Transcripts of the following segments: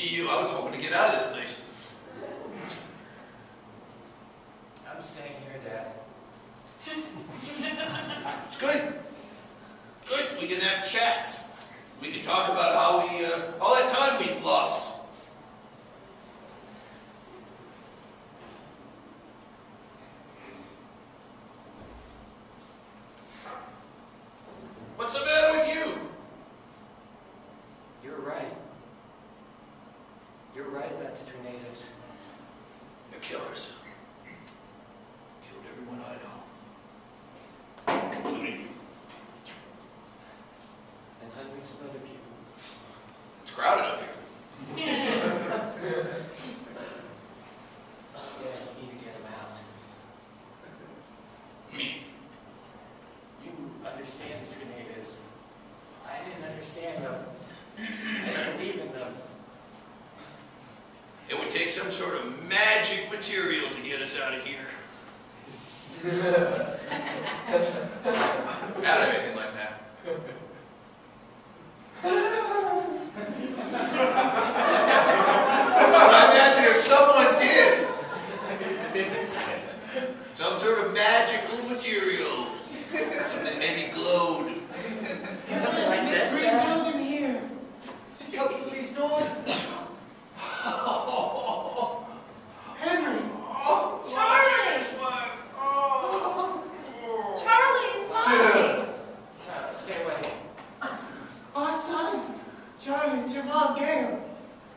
see you. I was hoping to get out of this place. I'm staying here, Dad. It's good. Good. We can have chats. We can talk about how we, all that time we've lost. What's the matter with you? You're right. You're right about the tornadoes. They're killers. Killed everyone I know. Including you. And hundreds of other people. It's crowded up here. Yeah, you need to get them out. Me. You understand the tornadoes. I didn't understand them. I didn't believe in them. It would take some sort of magic material to get us out of here. Out of anything like that. I imagine if someone did. Some sort of magical material. Something that maybe glowed. Something like this, Green Dad? building here. She comes through these doors. Henry. Charlie! Charlie, it's Mommy! Stay away. Oh, son. Charlie, it's your mom, Gail.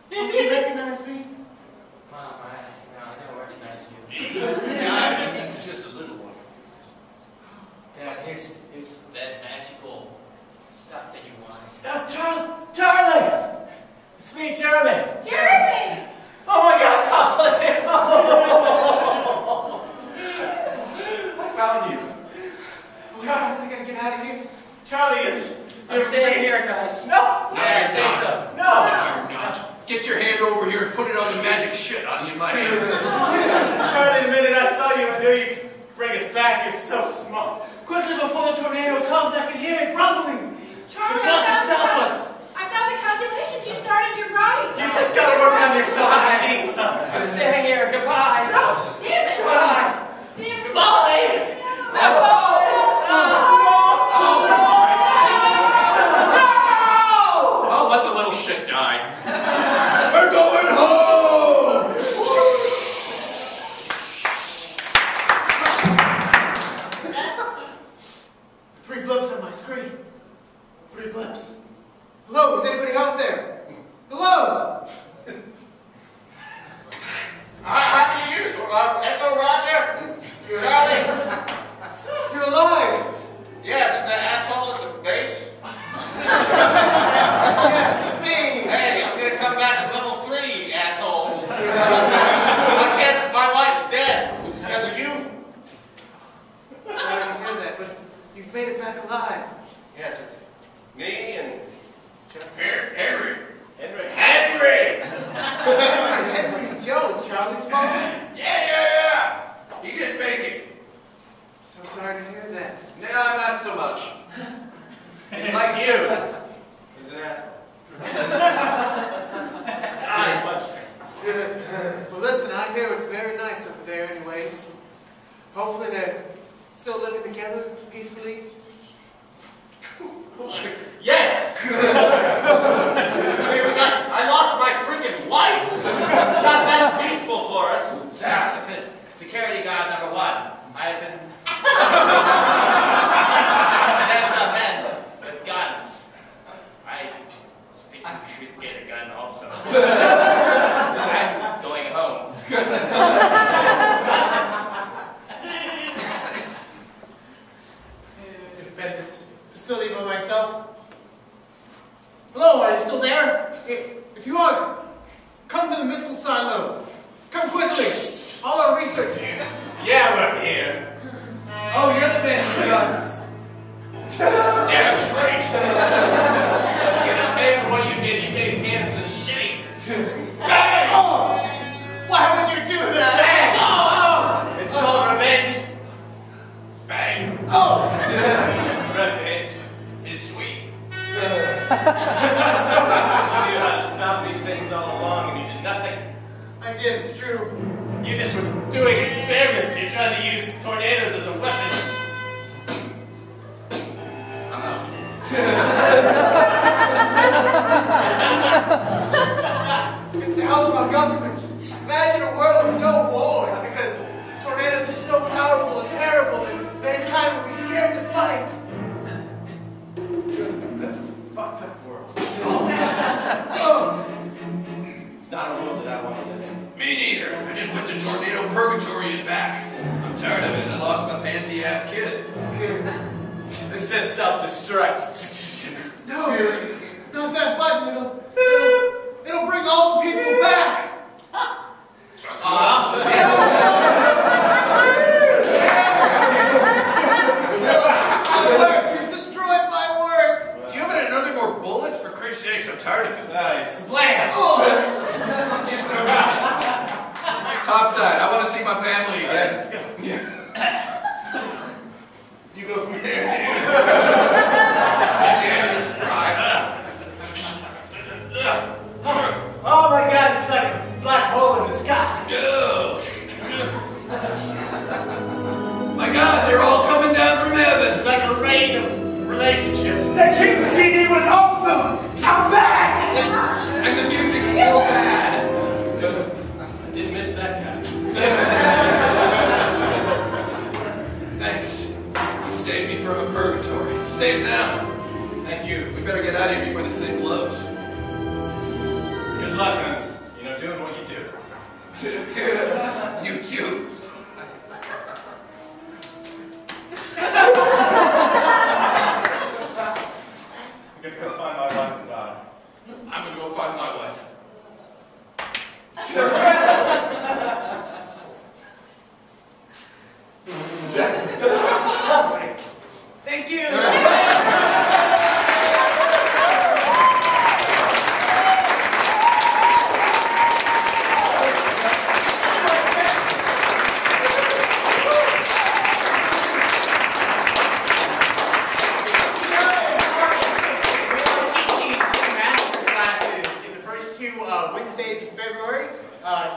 Don't you recognize me? Mom, I don't recognize you. God, he was just a little one. Dad, here's that magical stuff that you wanted. Charlie! It's me, Jeremy. Jeremy! Oh my God, I found you. Charlie, are they gonna get out of here? Charlie is. I'm staying here, guys. No! Yeah, take them. No! You're not. Get your hand over here and put it on the magic shit on you in my hands. Charlie, the minute I saw you, I knew you'd bring us back. You're so smart. Quickly before the tornado comes, I can hear it rumbling. Charlie, It wants to stop us. I found the calculations you started. You're right. You just gotta work on your self-esteem, son. I'm staying here. Goodbye. No! Damn it! Goodbye. Damn it! Molly! I'll let the little shit die. We're going home! Three blips on my screen. Three blips. Hello, is anybody out there? Hello? Happy to you. Echo Roger. Charlie. You're alive! Yeah, there's that asshole at the base. Yes, it's me! Hey, I'm gonna come back at level 3, asshole. I can't. My wife's dead because of you. Sorry to hear that, but you've made it back alive. Yes, it's me and Henry. Henry. Henry Jones, Charlie's father? Yeah. He didn't make it. So sorry to hear that. Nah, not so much. He's like you. He's an asshole. I punched me. Well, listen, I hear it's very nice over there anyways. Hopefully they're still living together peacefully. Yes! I mean, I lost my freaking wife! It's not that peaceful for us. Security guard number 1. I've been... There's some men with guns. I think you should get a gun also. I'm going home. Defend this facility by myself. Hello, are you still there? If you are, come to the missile silo. Come quickly. All our research. Yeah, we're here. Oh, you're the man with the guns. Damn straight. You know, pay for what you did. You gave Kansas shitty. Bang! Oh, why would you do that? Bang! Oh! It's called revenge. Bang. Oh! Revenge. Is sweet. I knew how to stop these things all along. true. You just were doing experiments. You're trying to use tornadoes as a weapon. I'm out. It's the help of our government. Imagine a world with no wars because tornadoes are so powerful and terrible that mankind would be scared to fight. That's a fucked up world. Oh, It's not a world that I want to live in. Me neither. I just went to tornado purgatory and back. I'm tired of it. I lost my pansy-ass kid. It says self-destruct. no, not that button. It'll bring all the people back. Sounds Oh, good. awesome. My work. You've destroyed my work. Do you have another more bullets? For Christ's sakes, I'm tired of it. Nice. Blam! Oh, Topside, I want to see my family again. Let's go. You go from there, dude. Jesus, right. Oh my god, it's like a black hole in the sky. Go. My God, they're all coming down from heaven. It's like a rain of relationships. That Kingston CD was awesome! I'm back! And the music's still bad. I didn't miss that guy. Thanks. You saved me from a purgatory. Save them. Thank you. We better get out of here before this thing blows. Good luck on, doing what you do. You too. I'm gonna go find my wife and daughter. I'm gonna go find my wife. thank you. Wednesdays in February.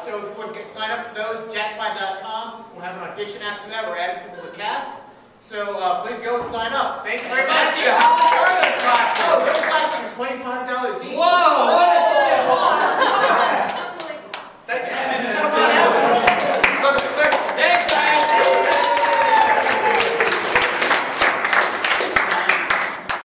So if you want to sign up for those, jackpot.com. We'll have an audition after that. We're adding people to the cast. So please go and sign up. Thank you very much. Thank you.